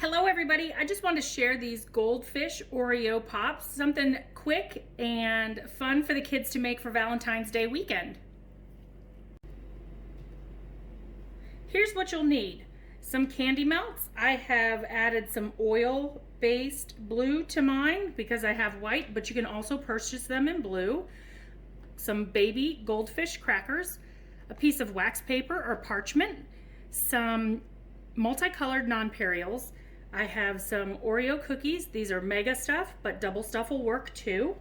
Hello everybody, I just wanted to share these Goldfish Oreo Pops, something quick and fun for the kids to make for Valentine's Day weekend. Here's what you'll need. Some candy melts. I have added some oil-based blue to mine because I have white, but you can also purchase them in blue. Some baby goldfish crackers, a piece of wax paper or parchment, some multicolored nonpareils. I have some Oreo cookies. These are mega stuff, but double stuff will work too.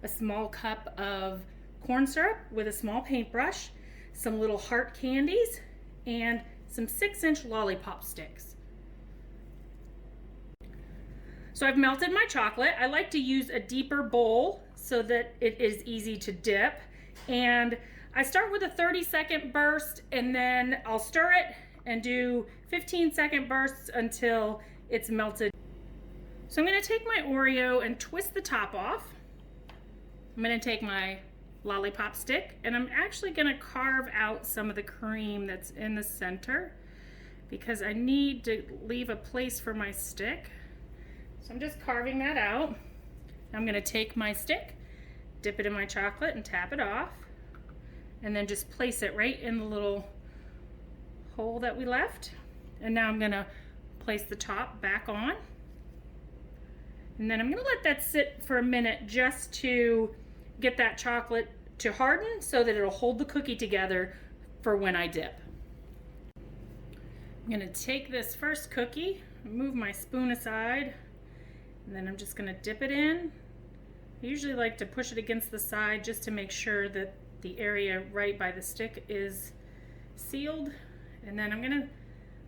A small cup of corn syrup with a small paintbrush, some little heart candies, and some 6-inch lollipop sticks. So I've melted my chocolate. I like to use a deeper bowl so that it is easy to dip. And I start with a 30-second burst, and then I'll stir it and do 15-second bursts until it's melted. So I'm going to take my Oreo and twist the top off. I'm going to take my lollipop stick and I'm actually going to carve out some of the cream that's in the center because I need to leave a place for my stick. So I'm just carving that out. I'm going to take my stick, dip it in my chocolate and tap it off, and then just place it right in the little hole that we left. And now I'm going to place the top back on, and then I'm going to let that sit for a minute just to get that chocolate to harden so that it'll hold the cookie together for when I dip. I'm going to take this first cookie, move my spoon aside, and then I'm just going to dip it in. I usually like to push it against the side just to make sure that the area right by the stick is sealed, and then I'm going to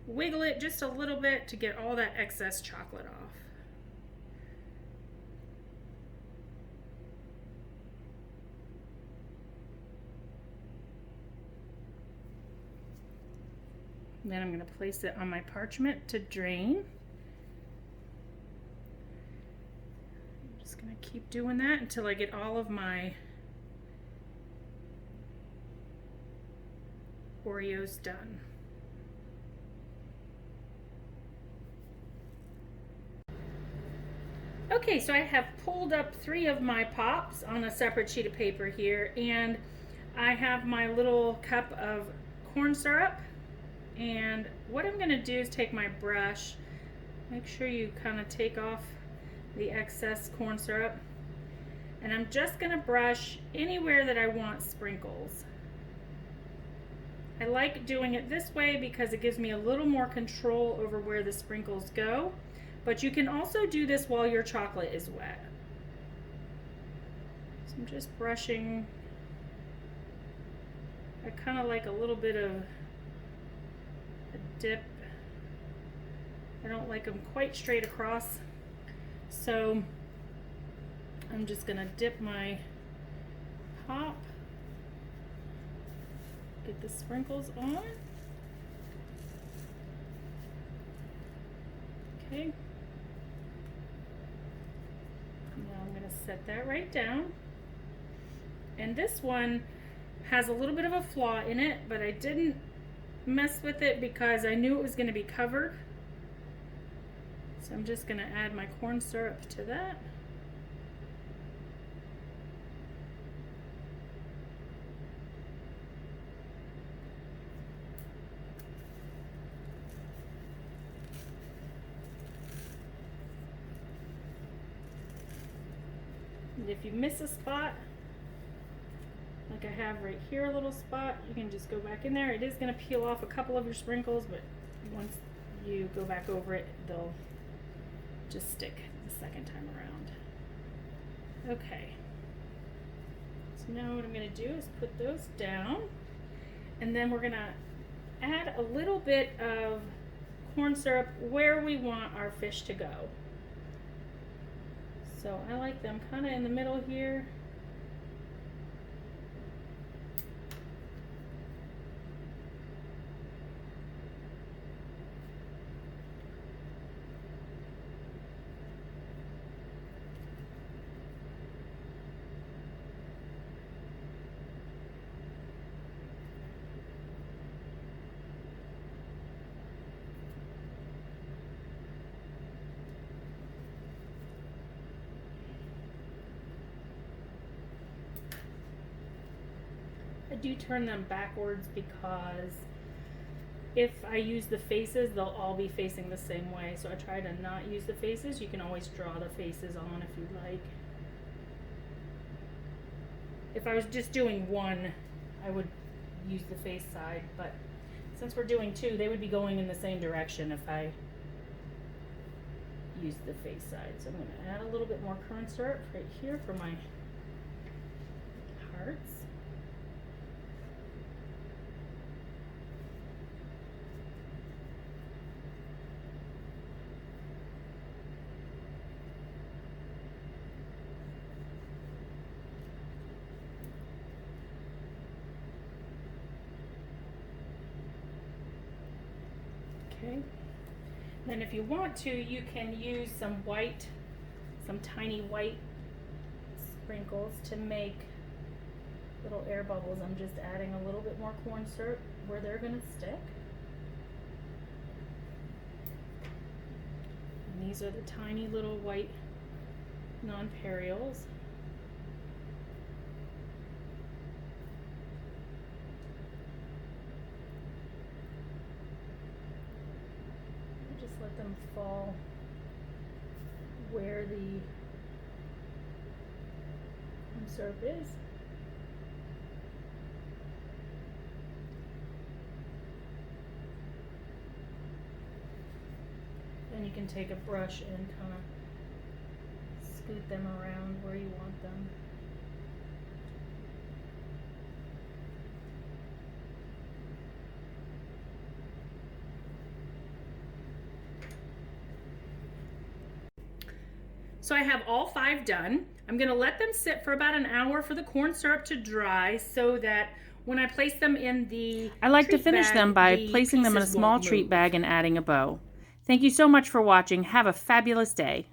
wiggle it just a little bit to get all that excess chocolate off. And then I'm going to place it on my parchment to drain. I'm just going to keep doing that until I get all of my Oreos done. Okay, so I have pulled up 3 of my pops on a separate sheet of paper here, and I have my little cup of corn syrup, and what I'm going to do is take my brush, make sure you kind of take off the excess corn syrup, and I'm just going to brush anywhere that I want sprinkles. I like doing it this way because it gives me a little more control over where the sprinkles go. But you can also do this while your chocolate is wet. So I'm just brushing. I kind of like a little bit of a dip. I don't like them quite straight across. So I'm just going to dip my pop. Get the sprinkles on. Okay. Now I'm going to set that right down. And this one has a little bit of a flaw in it, but I didn't mess with it because I knew it was going to be covered. So I'm just going to add my corn syrup to that. And if you miss a spot, like I have right here, a little spot, you can just go back in there. It is going to peel off a couple of your sprinkles, but once you go back over it, they'll just stick the second time around. Okay. So now what I'm going to do is put those down, and then we're going to add a little bit of corn syrup where we want our fish to go. So I like them kind of in the middle here. do turn them backwards because if I use the faces, they'll all be facing the same way. So I try to not use the faces. You can always draw the faces on if you'd like. If I was just doing one, I would use the face side, but since we're doing two, they would be going in the same direction if I use the face side. So I'm going to add a little bit more cornstarch right here for my hearts. Okay. Then if you want to, you can use some tiny white sprinkles to make little air bubbles. I'm just adding a little bit more cornstarch where they're going to stick. And these are the tiny little white nonpareils. Just let them fall where the syrup is. Then you can take a brush and kind of scoot them around where you want them. So I have all 5 done. I'm going to let them sit for about an hour for the corn syrup to dry so that when I place them in the I like to finish them by placing them in a small treat bag and adding a bow. Thank you so much for watching. Have a fabulous day.